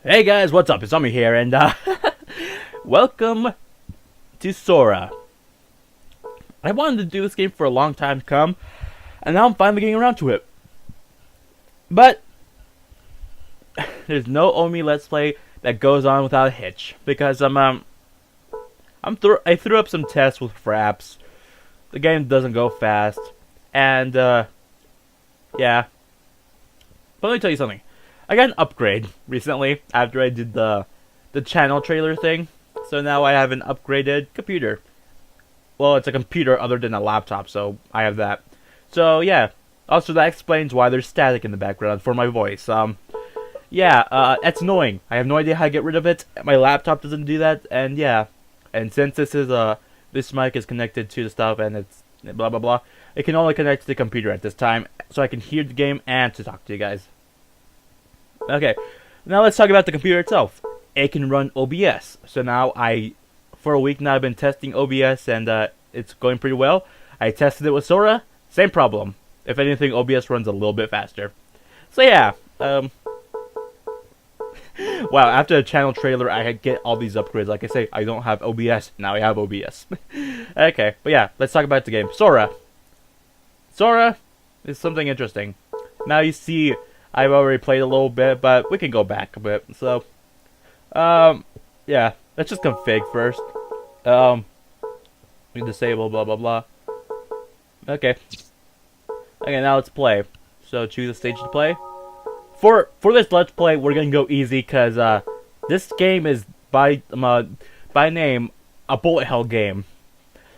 Hey guys, what's up? It's Omi here, and welcome to Sora. I wanted to do this game for a long time to come, and now I'm finally getting around to it. But there's no Omi Let's Play that goes on without a hitch, because I threw up some tests with fraps. The game doesn't go fast, and yeah. But let me tell you something. I got an upgrade recently after I did the channel trailer thing. So now I have an upgraded computer. Well, it's a computer other than a laptop, so I have that. So yeah. Also, that explains why there's static in the background for my voice. Yeah, that's annoying. I have no idea how to get rid of it. My laptop doesn't do that, and yeah. And since this mic is connected to the stuff and it's blah blah blah, it can only connect to the computer at this time, so I can hear the game and to talk to you guys. Okay, now let's talk about the computer itself. It can run OBS. So now for a week now I've been testing OBS and it's going pretty well. I tested it with Sora, same problem. If anything, OBS runs a little bit faster. So yeah, wow, after the channel trailer I get all these upgrades. Like I say, I don't have OBS, now I have OBS. Okay, but yeah, let's talk about the game. Sora is something interesting. Now you see, I've already played a little bit, but we can go back a bit. So, yeah, let's just config first. We can disable blah blah blah. Okay. Okay, now let's play. So choose a stage to play. For this let's play, we're gonna go easy because this game is by name a bullet hell game.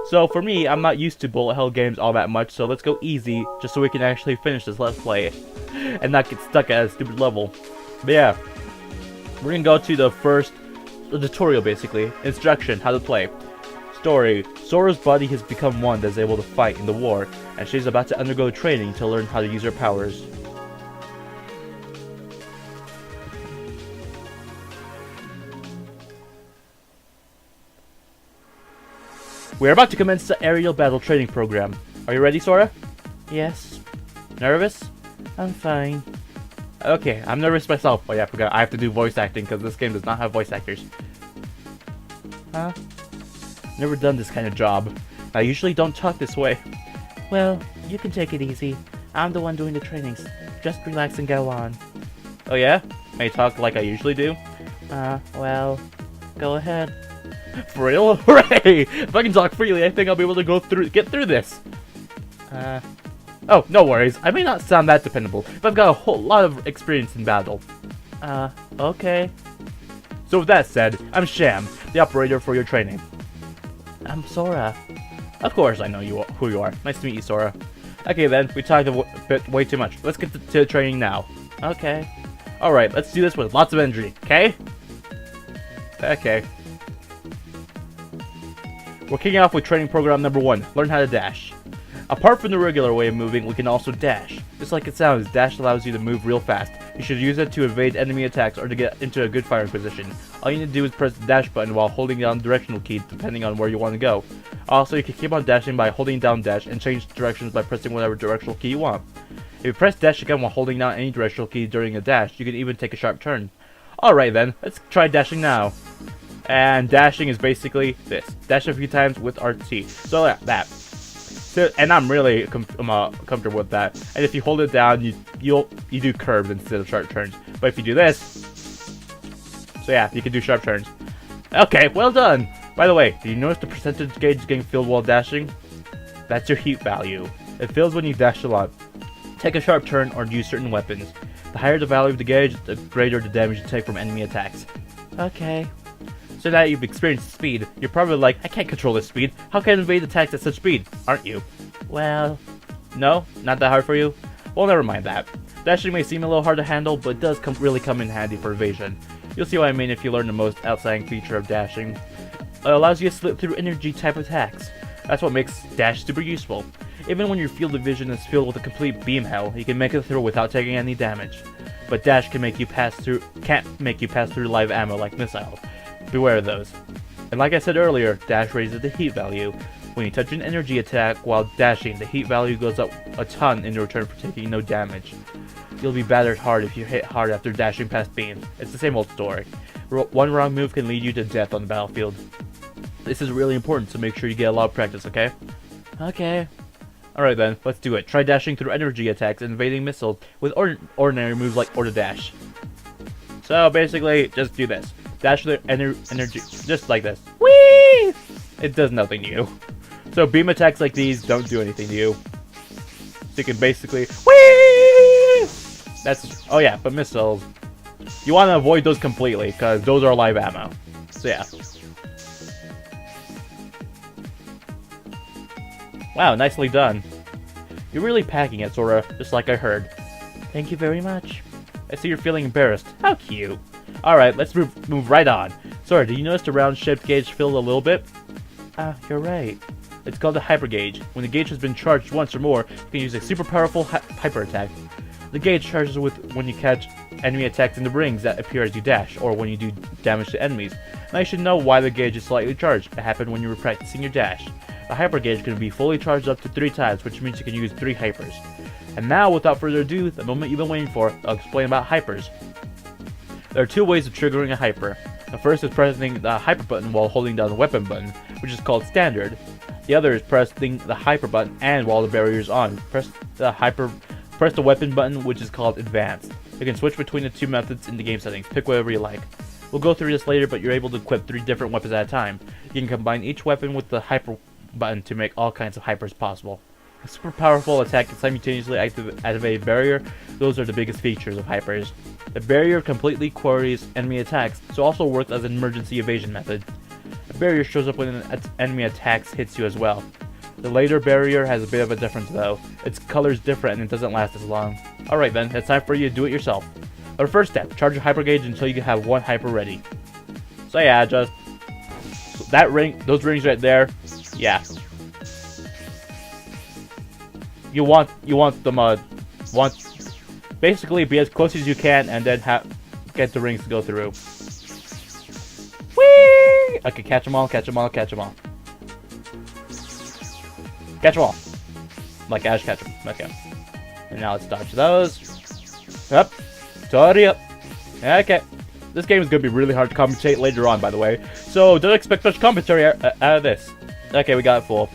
So for me, I'm not used to bullet hell games all that much. So let's go easy, just so we can actually finish this let's play and not get stuck at a stupid level. But yeah, we're gonna go to the tutorial, basically. Instruction, how to play. Story: Sora's body has become one that is able to fight in the war, and she's about to undergo training to learn how to use her powers. We're about to commence the aerial battle training program. Are you ready, Sora? Yes. Nervous? I'm fine. Okay, I'm nervous myself. Oh yeah, I forgot. I have to do voice acting because this game does not have voice actors. Huh? Never done this kind of job. I usually don't talk this way. Well, you can take it easy. I'm the one doing the trainings. Just relax and go on. Oh yeah? May I talk like I usually do? Well, go ahead. For real? Hooray! If I can talk freely, I think I'll be able to get through this. Oh, no worries. I may not sound that dependable, but I've got a whole lot of experience in battle. Okay. So with that said, I'm Sham, the operator for your training. I'm Sora. Of course I know who you are. Nice to meet you, Sora. Okay then, we talked a bit way too much. Let's get to training now. Okay. Alright, let's do this with lots of energy, okay? Okay. We're kicking off with training program number 1, learn how to dash. Apart from the regular way of moving, we can also dash. Just like it sounds, dash allows you to move real fast. You should use it to evade enemy attacks or to get into a good firing position. All you need to do is press the dash button while holding down the directional key depending on where you want to go. Also, you can keep on dashing by holding down dash and change directions by pressing whatever directional key you want. If you press dash again while holding down any directional key during a dash, you can even take a sharp turn. Alright then, let's try dashing now. And dashing is basically this. Dash a few times with RT. So yeah, that. So, and I'm really comfortable with that. And if you hold it down, you do curves instead of sharp turns. But if you do this, so yeah, you can do sharp turns. Okay, well done. By the way, do you notice the percentage gauge getting filled while dashing? That's your heat value. It fills when you dash a lot. Take a sharp turn or use certain weapons. The higher the value of the gauge, the greater the damage you take from enemy attacks. Okay. So now you've experienced speed, you're probably like, I can't control this speed. How can I evade attacks at such speed? Aren't you? Well, no? Not that hard for you? Well, never mind that. Dashing may seem a little hard to handle, but it does really come in handy for evasion. You'll see what I mean if you learn the most outstanding feature of dashing. It allows you to slip through energy type attacks. That's what makes dash super useful. Even when your field of vision is filled with a complete beam hell, you can make it through without taking any damage. But dash can't make you pass through live ammo like missiles. Beware of those. And like I said earlier, dash raises the heat value. When you touch an energy attack while dashing, the heat value goes up a ton in return for taking no damage. You'll be battered hard if you hit hard after dashing past beams. It's the same old story. One wrong move can lead you to death on the battlefield. This is really important, so make sure you get a lot of practice, okay? Okay. Alright then, let's do it. Try dashing through energy attacks and evading missiles with ordinary moves like Order Dash. So basically, just do this. Dash through energy, just like this. Whee! It does nothing to you. So beam attacks like these don't do anything to you. So you can basically, whee! That's, oh yeah, but missiles. You want to avoid those completely, because those are live ammo. So yeah. Wow, nicely done. You're really packing it, Sora, just like I heard. Thank you very much. I see you're feeling embarrassed. How cute. Alright, let's move right on. Sora, did you notice the round-shaped gauge filled a little bit? You're right. It's called a hyper gauge. When the gauge has been charged once or more, you can use a super powerful hyper attack. The gauge charges when you catch enemy attacks in the rings that appear as you dash, or when you do damage to enemies. Now you should know why the gauge is slightly charged. It happened when you were practicing your dash. A hyper gauge can be fully charged up to 3 times, which means you can use 3 hypers. And now, without further ado, the moment you've been waiting for, I'll explain about hypers. There are 2 ways of triggering a hyper. The first is pressing the hyper button while holding down the weapon button, which is called standard. The other is pressing the hyper button and while the barrier is on. Press the weapon button, which is called advanced. You can switch between the 2 methods in the game settings. Pick whatever you like. We'll go through this later, but you're able to equip 3 different weapons at a time. You can combine each weapon with the hyper button to make all kinds of hypers possible. A super powerful attack can simultaneously activate a barrier. Those are the biggest features of hypers. The barrier completely quarries enemy attacks, so also works as an emergency evasion method. A barrier shows up when an enemy attacks hits you as well. The later barrier has a bit of a difference though. Its color is different and it doesn't last as long. Alright then, it's time for you to do it yourself. Our first step, charge your hyper gauge until you have 1 hyper ready. So yeah, just that ring, those rings right there. Yeah. You want them basically be as close as you can and then get the rings to go through. Whee! Okay, catch them all, catch them all, catch them all. Catch them all. Like Ash catch them. Okay. And now let's dodge those. Up. Sorry up. Okay. This game is going to be really hard to commentate later on, by the way. So don't expect much commentary out of this. Okay, we got it full.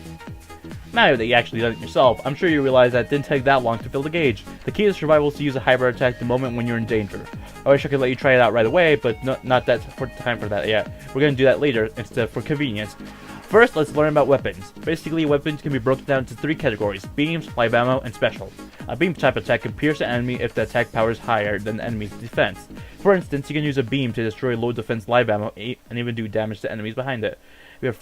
Now that you actually done it yourself, I'm sure you realize that it didn't take that long to fill the gauge. The key to survival is to use a hyper attack the moment when you're in danger. I wish I could let you try it out right away, but not that time for that yet. We're going to do that later instead for convenience. First, let's learn about weapons. Basically, weapons can be broken down into 3 categories: beams, live ammo, and special. A beam type attack can pierce an enemy if the attack power is higher than the enemy's defense. For instance, you can use a beam to destroy low defense live ammo and even do damage to enemies behind it. If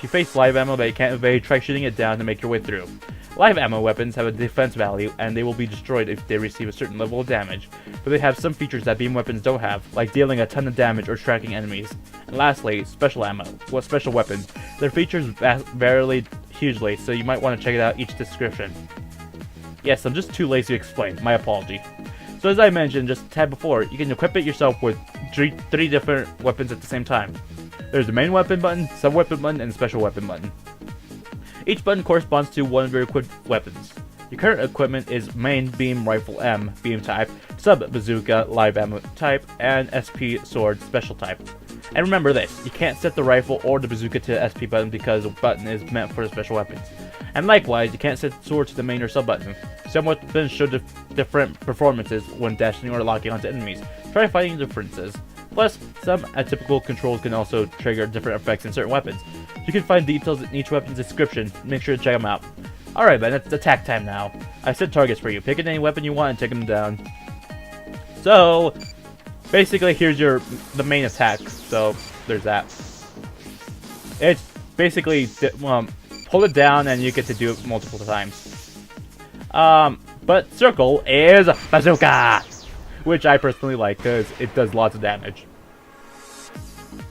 you face live ammo that you can't evade, try shooting it down to make your way through. Live ammo weapons have a defense value, and they will be destroyed if they receive a certain level of damage, but they have some features that beam weapons don't have, like dealing a ton of damage or tracking enemies. And lastly, special ammo, special weapons. Their features vary hugely, so you might want to check it out each description. Yes, I'm just too lazy to explain, my apology. So as I mentioned just a tad before, you can equip it yourself with 3 different weapons at the same time. There's the main weapon button, sub-weapon button, and special weapon button. Each button corresponds to one of your equipped weapons. Your current equipment is main beam rifle M, beam type, sub bazooka, live ammo type, and SP sword, special type. And remember this, you can't set the rifle or the bazooka to the SP button because the button is meant for the special weapons. And likewise, you can't set the sword to the main or sub button. Some weapons show different performances when dashing or locking onto enemies. Try finding differences. Plus, some atypical controls can also trigger different effects in certain weapons. You can find details in each weapon's description. Make sure to check them out. Alright man, it's attack time now. I set targets for you. Pick any weapon you want and take them down. So, basically here's the main attack. So, there's that. It's basically, hold it down and you get to do it multiple times. But circle is bazooka! Which I personally like because it does lots of damage.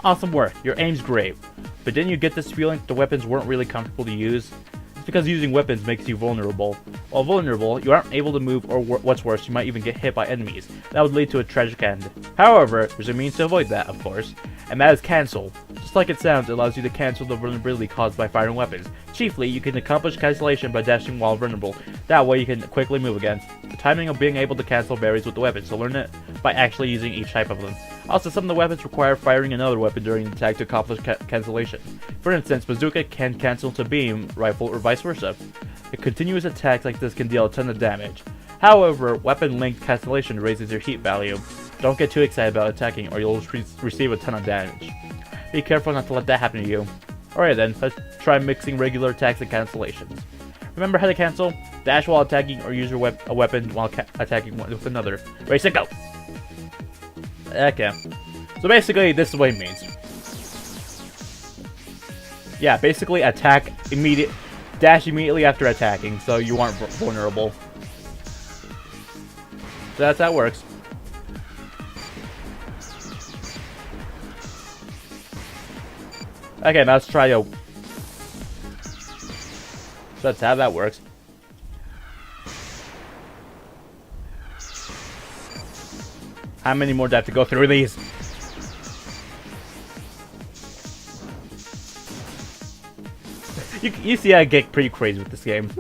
Awesome work, your aim's great. But didn't you get this feeling that the weapons weren't really comfortable to use? It's because using weapons makes you vulnerable. While vulnerable, you aren't able to move, or what's worse, you might even get hit by enemies. That would lead to a tragic end. However, there's a means to avoid that, of course, and that is cancel. Just like it sounds, it allows you to cancel the vulnerability caused by firing weapons. Chiefly, you can accomplish cancellation by dashing while vulnerable. That way you can quickly move again. The timing of being able to cancel varies with the weapon, so learn it by actually using each type of them. Also, some of the weapons require firing another weapon during the attack to accomplish cancellation. For instance, bazooka can cancel to beam rifle or vice versa. A continuous attack like this can deal a ton of damage. However, weapon-linked cancellation raises your heat value. Don't get too excited about attacking or you'll receive a ton of damage. Be careful not to let that happen to you. Alright then, let's try mixing regular attacks and cancellations. Remember how to cancel? Dash while attacking or use a weapon while attacking with another. Ready, set, go! Okay. So basically, this is what it means. Yeah, basically attack dash immediately after attacking, so you aren't vulnerable. So that's how it works. Okay, now let's try So that's how that works. How many more do I have to go through these? You see I get pretty crazy with this game.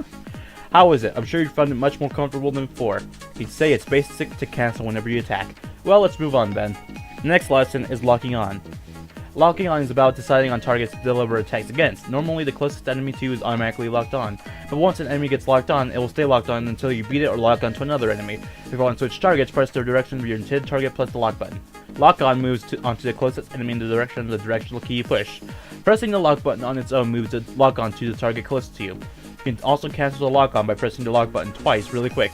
How is it? I'm sure you found it much more comfortable than before. You'd say it's basic to cancel whenever you attack. Well, let's move on then. The next lesson is locking on. Locking on is about deciding on targets to deliver attacks against. Normally, the closest enemy to you is automatically locked on. But once an enemy gets locked on, it will stay locked on until you beat it or lock on to another enemy. If you want to switch targets, press the direction of your intended target plus the lock button. Lock on moves onto the closest enemy in the direction of the directional key you push. Pressing the lock button on its own moves the lock on to the target closest to you. You can also cancel the lock on by pressing the lock button twice really quick.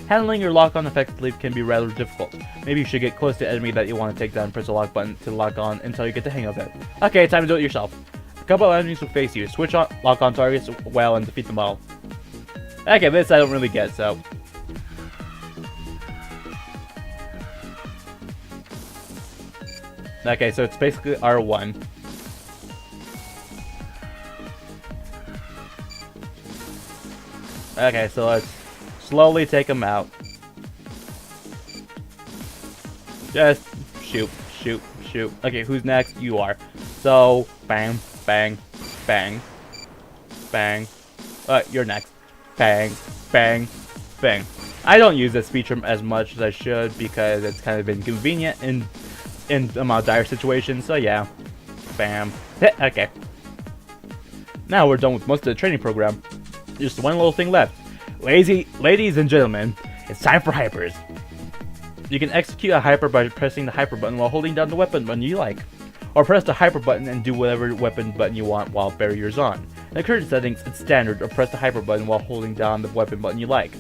Handling your lock on effectively can be rather difficult. Maybe you should get close to the enemy that you want to take down and press the lock button to lock on until you get the hang of it. Okay, time to do it yourself. A couple of enemies will face you. Switch on lock on targets well and defeat them all. Okay, this I don't really get, so. Okay, so it's basically R1. Okay, so let's slowly take them out. Just shoot, shoot, shoot. Okay, who's next? You are. So, bang, bang, bang, bang. You're next. Bang, bang, bang. I don't use this feature as much as I should because it's kind of inconvenient in a more dire situation. So yeah, bam. Okay. Now we're done with most of the training program. Just one little thing left. Ladies and gentlemen, it's time for hypers. You can execute a hyper by pressing the hyper button while holding down the weapon button you like. Or press the hyper button and do whatever weapon button you want while barrier's on. In the current settings, it's standard, or press the hyper button while holding down the weapon button you like.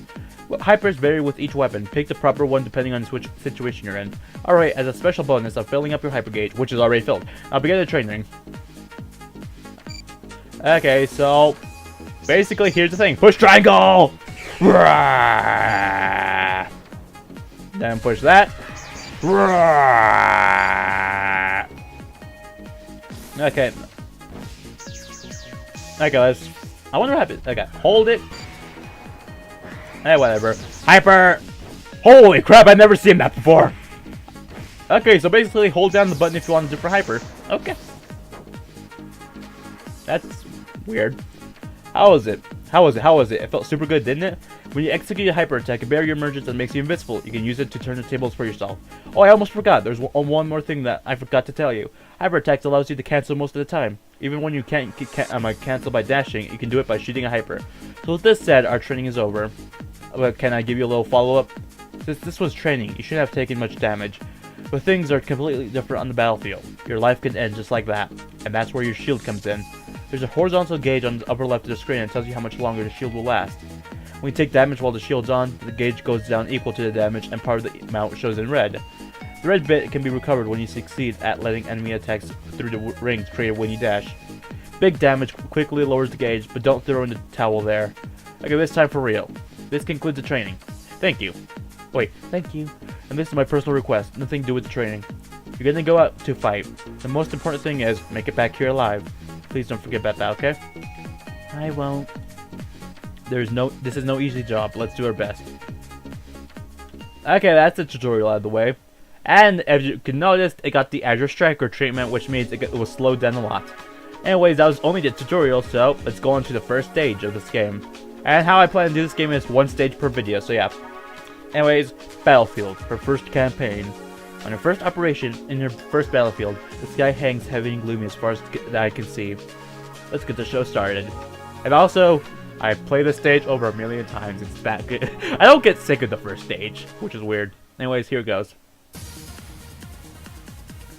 Hypers vary with each weapon. Pick the proper one depending on which situation you're in. Alright, as a special bonus of filling up your hyper gauge, which is already filled, I'll begin the training. Okay, so basically here's the thing. Push triangle! Then push that. Okay. Okay, let's. I wonder what happens. Okay, hold it. Eh, whatever. Hyper! Holy crap, I've never seen that before! Okay, so basically hold down the button if you want to do for hyper. Okay. That's weird. How was it? How was it? How was it? It felt super good, didn't it? When you execute a hyper attack, a barrier emerges and makes you invincible. You can use it to turn the tables for yourself. Oh, I almost forgot. There's one more thing that I forgot to tell you. Hyper attacks allows you to cancel most of the time. Even when you can't cancel by dashing, you can do it by shooting a hyper. So with this said, our training is over. But can I give you a little follow-up? Since this was training, you shouldn't have taken much damage. But things are completely different on the battlefield. Your life can end just like that. And that's where your shield comes in. There's a horizontal gauge on the upper left of the screen and tells you how much longer the shield will last. When you take damage while the shield's on, the gauge goes down equal to the damage and part of the amount shows in red. The red bit can be recovered when you succeed at letting enemy attacks through the rings created when you dash. Big damage quickly lowers the gauge, but don't throw in the towel there. Okay, this time for real. This concludes the training. Thank you. Wait, thank you. And this is my personal request, nothing to do with the training. You're gonna go out to fight. The most important thing is, make it back here alive. Please don't forget about that, okay? I won't. This is no easy job. Let's do our best. Okay, that's the tutorial out of the way. And as you can notice, it got the Azure Striker treatment, which means it was slowed down a lot. Anyways, that was only the tutorial, so let's go on to the first stage of this game. And how I plan to do this game is one stage per video, so yeah. Anyways, Battlefield for first campaign. On your first operation, in your first battlefield, the sky hangs heavy and gloomy as far as I can see. Let's get the show started. And also, I play this stage over a million times. It's that good. I don't get sick of the first stage, which is weird. Anyways, here it goes.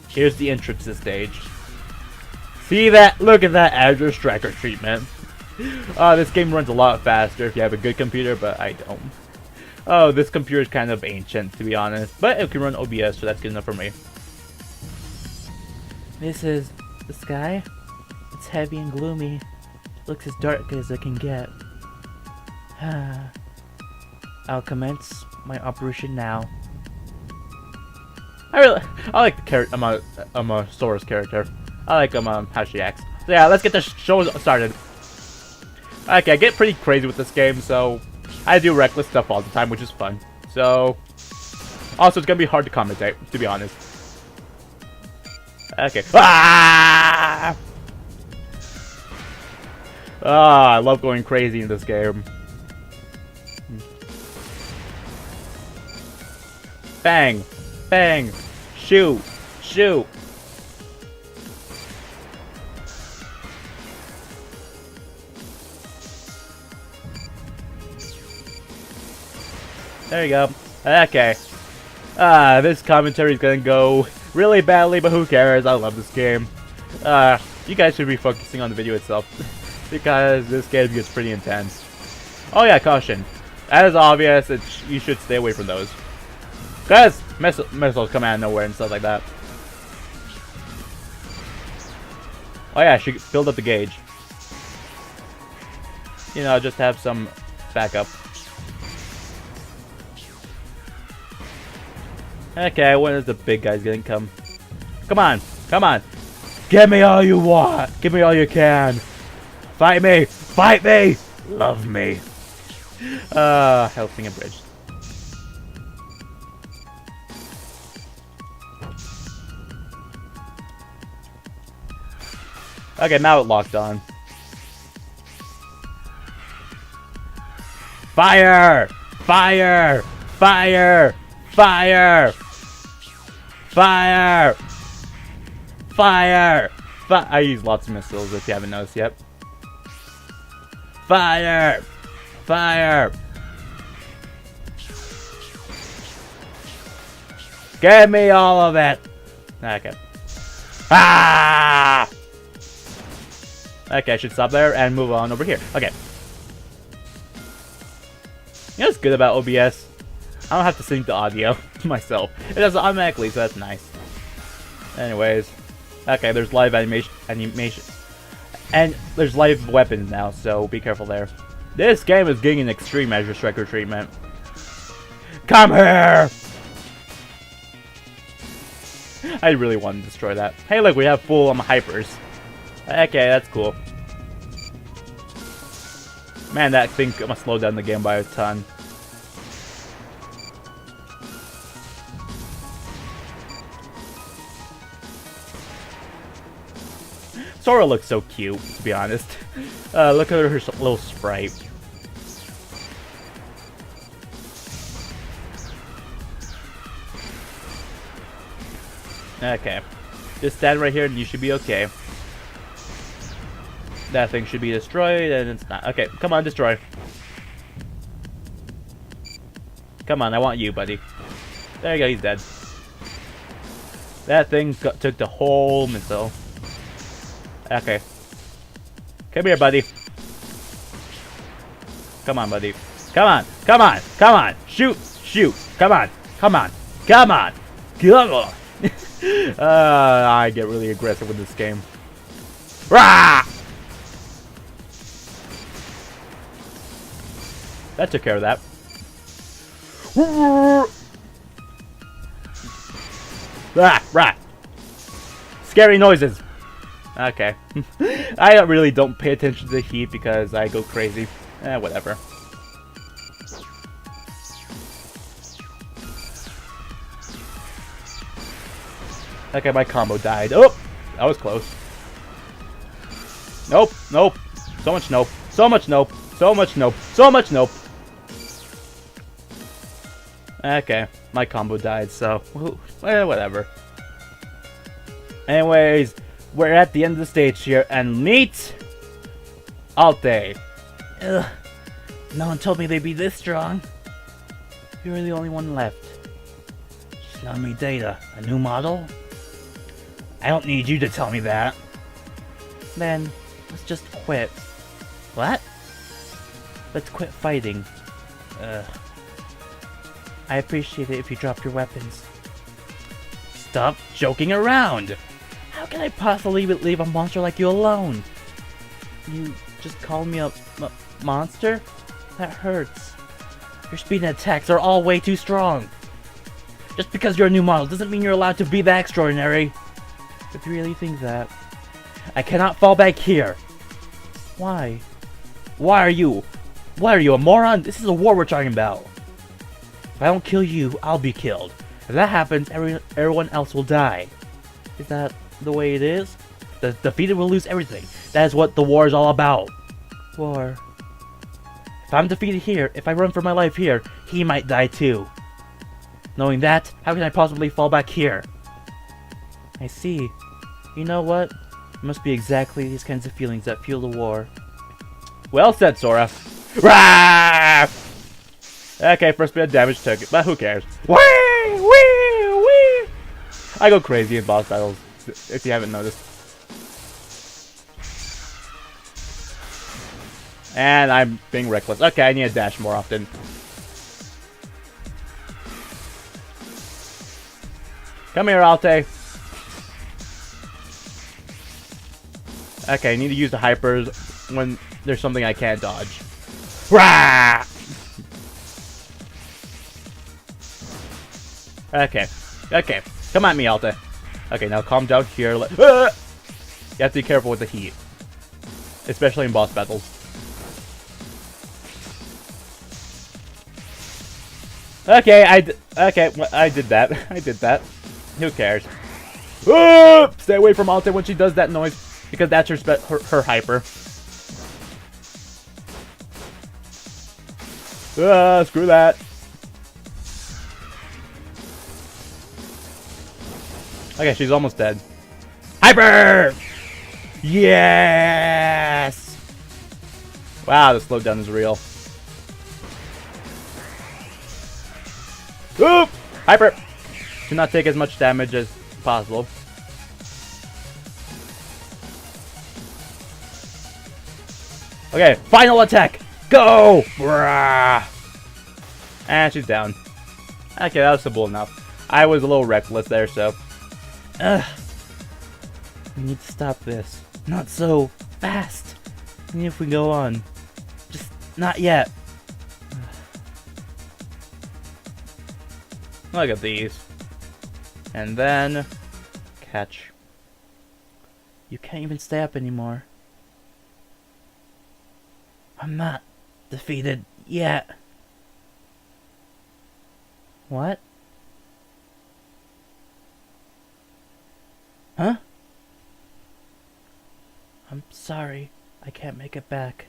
Here's the entrance to the stage. See that? Look at that Azure Striker treatment. This game runs a lot faster if you have a good computer, but I don't. Oh, this computer is kind of ancient, to be honest, but it can run OBS, so that's good enough for me. This is the sky. It's heavy and gloomy. Looks as dark as it can get. I'll commence my operation now. I like the character. I'm a Sora's character. I like how she acts. So yeah, let's get the show started. Okay, I get pretty crazy with this game, so I do reckless stuff all the time, which is fun. So, also it's gonna be hard to commentate, to be honest. Okay. Ah! I love going crazy in this game. Bang! Bang! Shoot! Shoot! There you go. Okay. This commentary is gonna go really badly, but who cares? I love this game. You guys should be focusing on the video itself, because this game gets pretty intense. Oh yeah, caution. As obvious, you should stay away from those. Because missiles come out of nowhere and stuff like that. Oh yeah, I should build up the gauge. You know, just have some backup. Okay, when is the big guys gonna come? Come on, come on. Give me all you want. Give me all you can. Fight me. Fight me. Love me. Helping a bridge. Okay, now it locked on. Fire! Fire! Fire! Fire! Fire! Fire! I use lots of missiles if you haven't noticed yet. Fire! Fire! Give me all of it! Okay. Ah! Okay, I should stop there and move on over here. Okay. You know what's good about OBS? I don't have to sync the audio myself. It does it automatically, so that's nice. Anyways. Okay, there's live animation. And there's live weapons now, so be careful there. This game is getting an extreme Azure Striker treatment. Come here! I really want to destroy that. Hey look, we have full hypers. Okay, that's cool. Man, that thing must slow down the game by a ton. Sora looks so cute, to be honest. Look at her little sprite. Okay. Just stand right here and you should be okay. That thing should be destroyed and it's not. Okay, come on, destroy. Come on, I want you, buddy. There you go, he's dead. That thing took the whole missile. Okay. Come here, buddy. Come on, buddy. Come on, come on, come on. Shoot, shoot. Come on, come on, come on. Come on. I get really aggressive with this game. Rah! That took care of that. Rah! Scary noises. Okay. I really don't pay attention to the heat because I go crazy. Whatever. Okay, my combo died. Oh! That was close. Nope, nope. So much nope. So much nope. So much nope. So much nope. Okay, my combo died, so whatever. Anyways, we're at the end of the stage here, and meet Alte. Ugh. No one told me they'd be this strong. You're the only one left. Show me data. A new model? I don't need you to tell me that. Then, let's just quit. What? Let's quit fighting. I appreciate it if you drop your weapons. Stop joking around! How can I possibly leave a monster like you alone? You just called me a monster? That hurts. Your speed and attacks are all way too strong. Just because you're a new model doesn't mean you're allowed to be that extraordinary. If you really think that. I cannot fall back here. Why? Why are you? What are you, a moron? This is a war we're talking about. If I don't kill you, I'll be killed. If that happens, everyone else will die. Is that the way it is? The defeated will lose everything. That is what the war is all about. War. If I'm defeated here, if I run for my life here, he might die too. Knowing that, how can I possibly fall back here? I see. You know what? It must be exactly these kinds of feelings that fuel the war. Well said, Sora. Rah! Okay, first bit of damage took it, but who cares? Wee! Wee! Wee! I go crazy in boss battles, if you haven't noticed. And I'm being reckless. Okay, I need to dash more often. Come here, Alte. Okay, I need to use the hypers when there's something I can't dodge. Rah! Okay. Okay. Come at me, Alte. Okay, now calm down here. You have to be careful with the heat. Especially in boss battles. Okay, I did that. I did that. Who cares? Stay away from Alte when she does that noise, because that's her hyper. Screw that. Okay, she's almost dead. Hyper! Yes! Wow, the slowdown is real. Oop! Hyper! Do not take as much damage as possible. Okay, final attack! Go! Brah! And she's down. Okay, that was simple enough. I was a little reckless there, so. We need to stop this. Not so fast. Even if we go on. Just not yet. Look at these. And then catch. You can't even stay up anymore. I'm not defeated yet. What? Huh? I'm sorry. I can't make it back.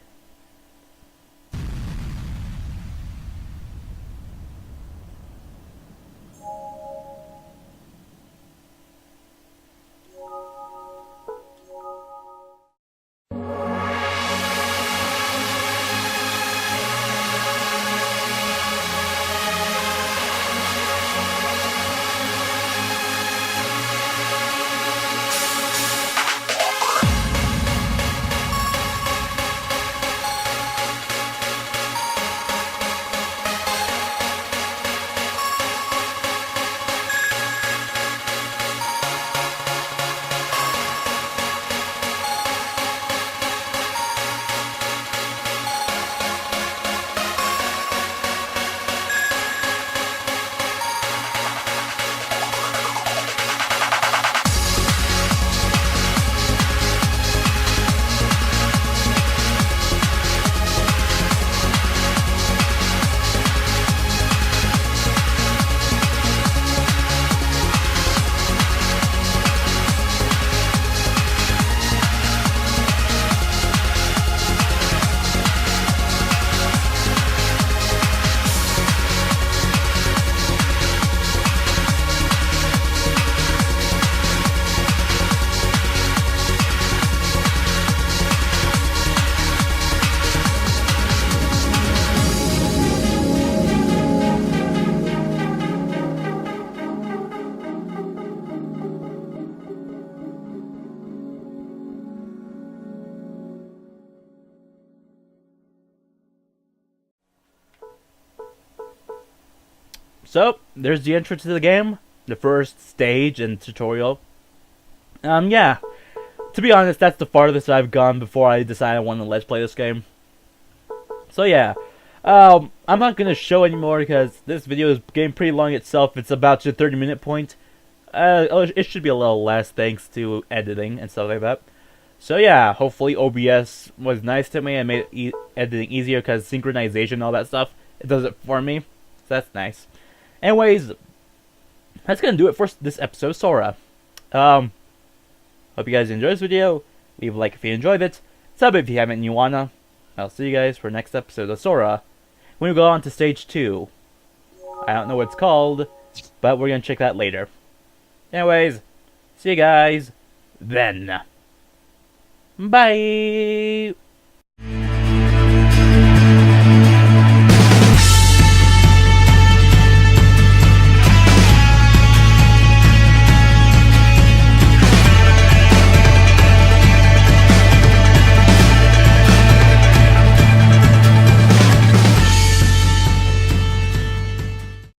So, there's the entrance to the game. The first stage and tutorial. Yeah. To be honest, that's the farthest I've gone before I decided I want to let's play this game. So yeah. I'm not going to show anymore because this video is getting pretty long itself. It's about to the 30-minute point. It should be a little less thanks to editing and stuff like that. So yeah, hopefully OBS was nice to me and made editing easier because synchronization and all that stuff, it does it for me. So that's nice. Anyways, that's going to do it for this episode of Sora. Hope you guys enjoyed this video. Leave a like if you enjoyed it. Sub if you haven't and you wanna. I'll see you guys for next episode of Sora when we go on to stage 2. I don't know what it's called, but we're gonna check that later. Anyways, see you guys then. Bye!